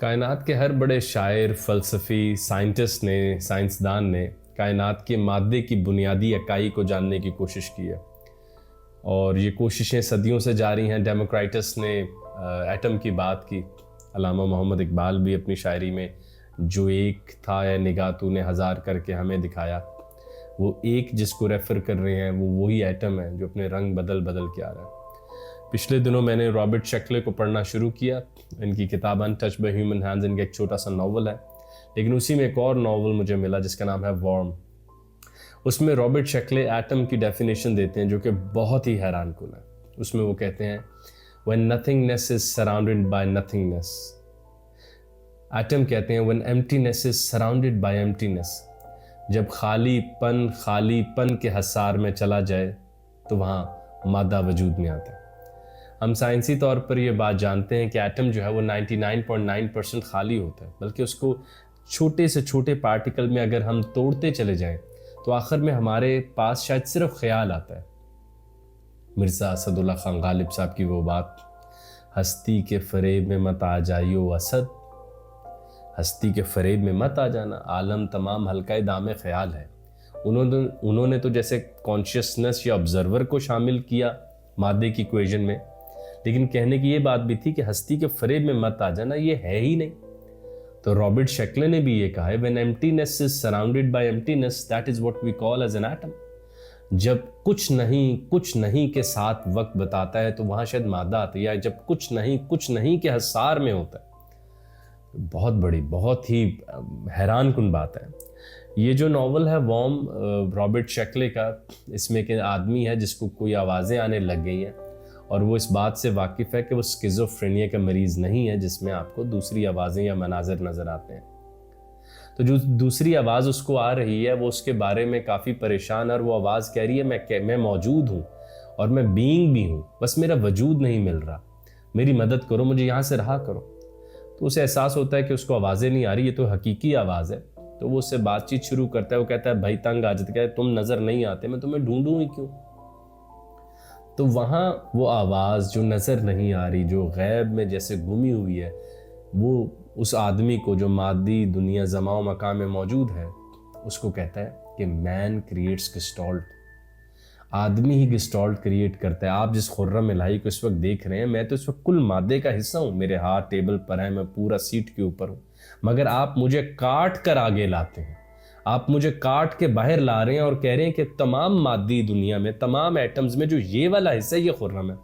कायनात के हर बड़े शायर, फ़लसफ़ी, साइंटिस्ट ने, साइंसदान ने कायनात के मादे की बुनियादी इकाई को जानने की कोशिश की है और ये कोशिशें सदियों से जारी हैं। डेमोक्राइटस ने एटम की बात की। अल्लामा मोहम्मद इकबाल भी अपनी शायरी में जो एक था या निगाह तूने हज़ार करके हमें दिखाया, वो एक जिसको रेफ़र कर रहे हैं वो वही एटम है जो अपने रंग बदल बदल के आ रहा है। पिछले दिनों मैंने रॉबर्ट शेक्ले को पढ़ना शुरू किया। इनकी किताब अनटच्ड बाय ह्यूमन हैंड्स इनका एक छोटा सा नावल है, लेकिन उसी में एक और नावल मुझे मिला जिसका नाम है वॉर्म। उसमें रॉबर्ट शेक्ले एटम की डेफिनेशन देते हैं जो कि बहुत ही हैरानकुन है। उसमें वो कहते हैं when nothingness is surrounded bye nothingness. Atom कहते हैं when emptiness is surrounded by emptiness. जब खालीपन के हसार में चला जाए तो वहाँ मादा वजूद में आता है। हम साइंसी तौर पर ये बात जानते हैं कि एटम जो है वो 99.9% खाली होता है, बल्कि उसको छोटे से छोटे पार्टिकल में अगर हम तोड़ते चले जाएं तो आखिर में हमारे पास शायद सिर्फ ख्याल आता है। मिर्ज़ा असदुल्ला खान गालिब साहब की वो बात, हस्ती के फरेब में मत आ जाइयो असद, हस्ती के फरेब में मत आ जाना, आलम तमाम हल्का दामे ख्याल है। उन्होंने तो जैसे कॉन्शियसनेस या ऑब्जर्वर को शामिल किया मादे की इक्वेशन में, लेकिन कहने की ये बात भी थी कि हस्ती के फरेब में मत आ जाना, ये है ही नहीं। तो रॉबर्ट शेक्ले ने भी ये कहा है when emptiness is surrounded by emptiness that is what we call as an atom. जब कुछ नहीं के साथ वक्त बताता है तो वहां शायद मादा आता है, या जब कुछ नहीं के हसार में होता है। बहुत ही हैरानकुन बात है। ये जो नावल है वॉर्म रॉबर्ट शेक्ले का, इसमें एक आदमी है जिसको कोई आवाज़ें आने लग गई हैं और वो इस बात से वाकिफ़ है कि वो स्किज़ोफ्रेनिया का मरीज़ नहीं है जिसमें आपको दूसरी आवाज़ें या मनाज़र नज़र आते हैं। तो जो दूसरी आवाज़ उसको आ रही है वो उसके बारे में काफ़ी परेशान है और वो आवाज़ कह रही है मैं मौजूद हूँ और मैं बीइंग भी हूँ, बस मेरा वजूद नहीं मिल रहा, मेरी मदद करो, मुझे यहाँ से रहा करो। तो उसे एहसास होता है कि उसको आवाज़ें नहीं आ रही, ये तो हकीकी आवाज़ है। तो वो उससे बातचीत शुरू करता है। वो कहता है भाई तंग आ जाता है, तुम नज़र नहीं आते, मैं तुम्हें ढूंढूं ही क्यों। तो वहाँ वो आवाज़ जो नज़र नहीं आ रही, जो गैब में जैसे गुमी हुई है, वो उस आदमी को जो मादी दुनिया ज़माओ मकाम में मौजूद है उसको कहता है कि मैन क्रिएट्स गेस्टाल्ट। आदमी ही गेस्टाल्ट क्रिएट करता है। आप जिस खुर्रम इलाही को इस वक्त देख रहे हैं, मैं तो इस वक्त कुल मादे का हिस्सा हूँ। मेरे हाथ टेबल पर हैं, मैं पूरा सीट के ऊपर हूँ, मगर आप मुझे काट कर आगे लाते हैं, आप मुझे काट के बाहर ला रहे हैं और कह रहे हैं कि तमाम मादी दुनिया में, तमाम एटम्स में जो ये वाला हिस्सा है ये खुर्रम है।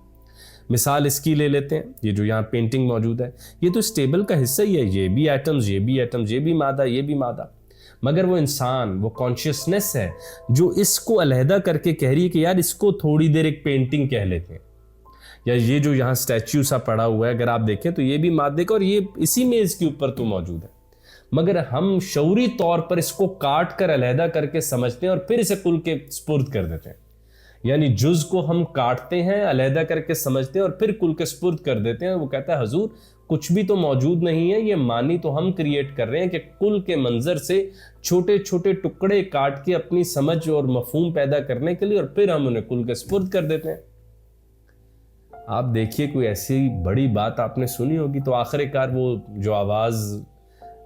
मिसाल इसकी ले लेते हैं, ये जो यहाँ पेंटिंग मौजूद है ये तो इस टेबल का हिस्सा ही है, ये भी एटम्स, ये भी एटम्स, ये भी मादा, ये भी मादा। मगर वो इंसान, वो कॉन्शियसनेस है जो इसको अलहदा करके कह रही है कि यार इसको थोड़ी देर एक पेंटिंग कह लेते हैं। या ये जो यहाँ स्टैच्यू सा पड़ा हुआ है, अगर आप देखें तो ये भी मादे का और ये इसी मेज के ऊपर तो मौजूद है। मगर हम शऊरी तौर पर इसको काट कर अलहदा करके समझते हैं और फिर इसे कुल के स्पुर्द कर देते हैं। यानी जुज को हम काटते हैं, अलहदा करके समझते हैं और फिर कुल के स्पुर्द कर देते हैं। वो कहता है हजूर कुछ भी तो मौजूद नहीं है, ये मानी तो हम क्रिएट कर रहे हैं कि कुल के मंजर से छोटे छोटे टुकड़े काट के अपनी समझ और मफहूम पैदा करने के लिए, और फिर हम उन्हें कुल के स्पुर्द कर देते हैं। आप देखिए कोई ऐसी बड़ी बात आपने सुनी होगी। तो आखिरकार वो जो आवाज़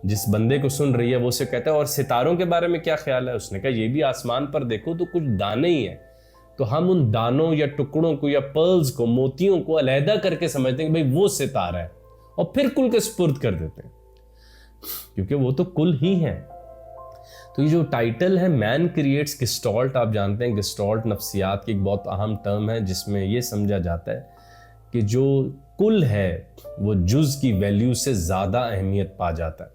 जिस बंदे को सुन रही है वो उसे कहता है और सितारों के बारे में क्या ख्याल है। उसने कहा ये भी आसमान पर देखो तो कुछ दाने ही हैं। तो हम उन दानों या टुकड़ों को या पर्ल्स को, मोतियों को अलहदा करके समझते हैं कि भाई वो सितारा है और फिर कुल के स्पुर्द कर देते हैं, क्योंकि वो तो कुल ही है। तो ये जो टाइटल है मैन क्रिएट्स गेस्टाल्ट, आप जानते हैं गेस्टाल्ट नफ्सियात की एक बहुत अहम टर्म है जिसमें ये समझा जाता है कि जो कुल है वो जुज की वैल्यू से ज़्यादा अहमियत पा जाता है।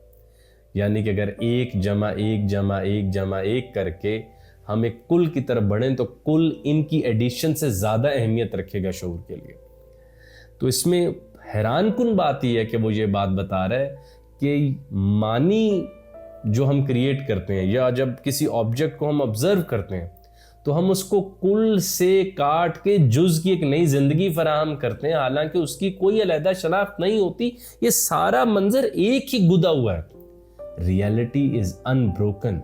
यानी कि अगर 1 जमा 1 जमा 1 जमा 1 करके हम एक कुल की तरफ बढ़ें तो कुल इनकी एडिशन से ज़्यादा अहमियत रखेगा शऊर के लिए। तो इसमें हैरानकुन बात यह है कि वो ये बात बता रहा है कि मानी जो हम क्रिएट करते हैं या जब किसी ऑब्जेक्ट को हम ऑब्जर्व करते हैं तो हम उसको कुल से काट के जुज की एक नई जिंदगी फराहम करते हैं, हालांकि उसकी कोई अलहदा शनाख्त नहीं होती। ये सारा मंजर एक ही गुदा हुआ है। Reality is unbroken.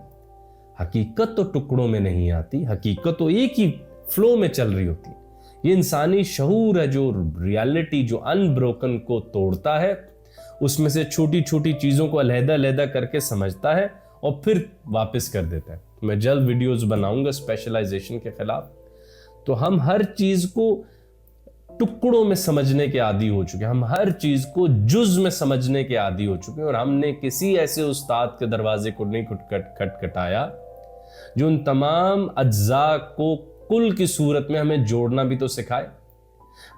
हकीकत तो टुकड़ों में नहीं आती, हकीकत तो एक ही फ्लो में चल रही होती है। ये इंसानी शऊर है जो रियलिटी, जो अनब्रोकन को तोड़ता है उसमें से छोटी छोटी चीज़ों को अलहदा करके समझता है और फिर वापस कर देता है। मैं जल्द वीडियोस बनाऊंगा स्पेशलाइजेशन के खिलाफ। तो हम हर चीज़ को टुकड़ों में समझने के आदी हो चुके हैं, हम हर चीज को जुज में समझने के आदी हो चुके हैं, और हमने किसी ऐसे उस्ताद के दरवाजे को नहीं खटखटाया जो उन तमाम अज्जा को कुल की सूरत में हमें जोड़ना भी तो सिखाए।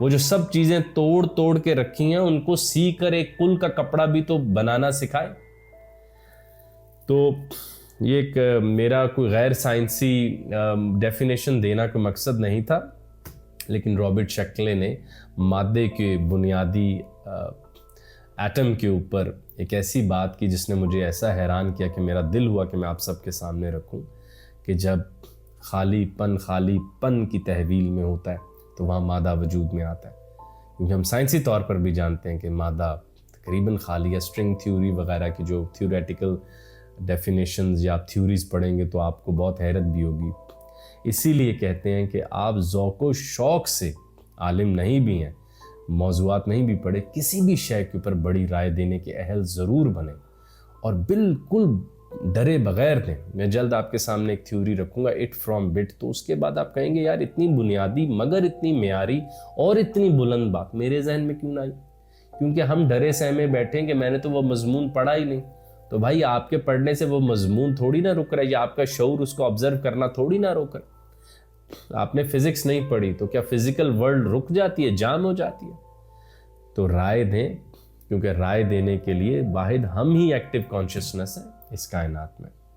वो जो सब चीजें तोड़ तोड़ के रखी हैं उनको सी कर एक कुल का कपड़ा भी तो बनाना सिखाए। तो ये एक मेरा कोई गैर साइंसी डेफिनेशन देना कोई मकसद नहीं था, लेकिन रॉबर्ट शेक्ले ने मादे के बुनियादी एटम के ऊपर एक ऐसी बात की जिसने मुझे ऐसा हैरान किया कि मेरा दिल हुआ कि मैं आप सबके सामने रखूं कि जब खालीपन की तहवील में होता है तो वहाँ मादा वजूद में आता है। क्योंकि हम साइंसी तौर पर भी जानते हैं कि मादा तकरीबन खाली है। स्ट्रिंग थ्योरी वगैरह की जो थियोरेटिकल डेफिनेशंस या आप थ्योरीज पढ़ेंगे तो आपको बहुत हैरत भी होगी। इसीलिए कहते हैं कि आप ज़ौक़ो शौक़ से आलिम नहीं भी हैं, मौज़ूआत नहीं भी पढ़े, किसी भी शय के ऊपर बड़ी राय देने के अहल ज़रूर बने और बिल्कुल डरे बगैर दें। मैं जल्द आपके सामने एक थ्योरी रखूँगा, इट फ्रॉम बिट, तो उसके बाद आप कहेंगे यार इतनी बुनियादी मगर इतनी म्यारी और इतनी बुलंद बात मेरे जहन में क्यों ना आई। क्योंकि हम डरे सहमे बैठे कि मैंने तो वो मजमून पढ़ा ही नहीं। तो भाई आपके पढ़ने से वो मजमून थोड़ी ना रुक रहा है, या आपका शऊर उसको ऑब्जर्व करना थोड़ी ना रोक रहा। आपने फिजिक्स नहीं पढ़ी तो क्या फिजिकल वर्ल्ड रुक जाती है, जाम हो जाती है? तो राय दें, क्योंकि राय देने के लिए वाहिद हम ही एक्टिव कॉन्शियसनेस है इस कायनात में।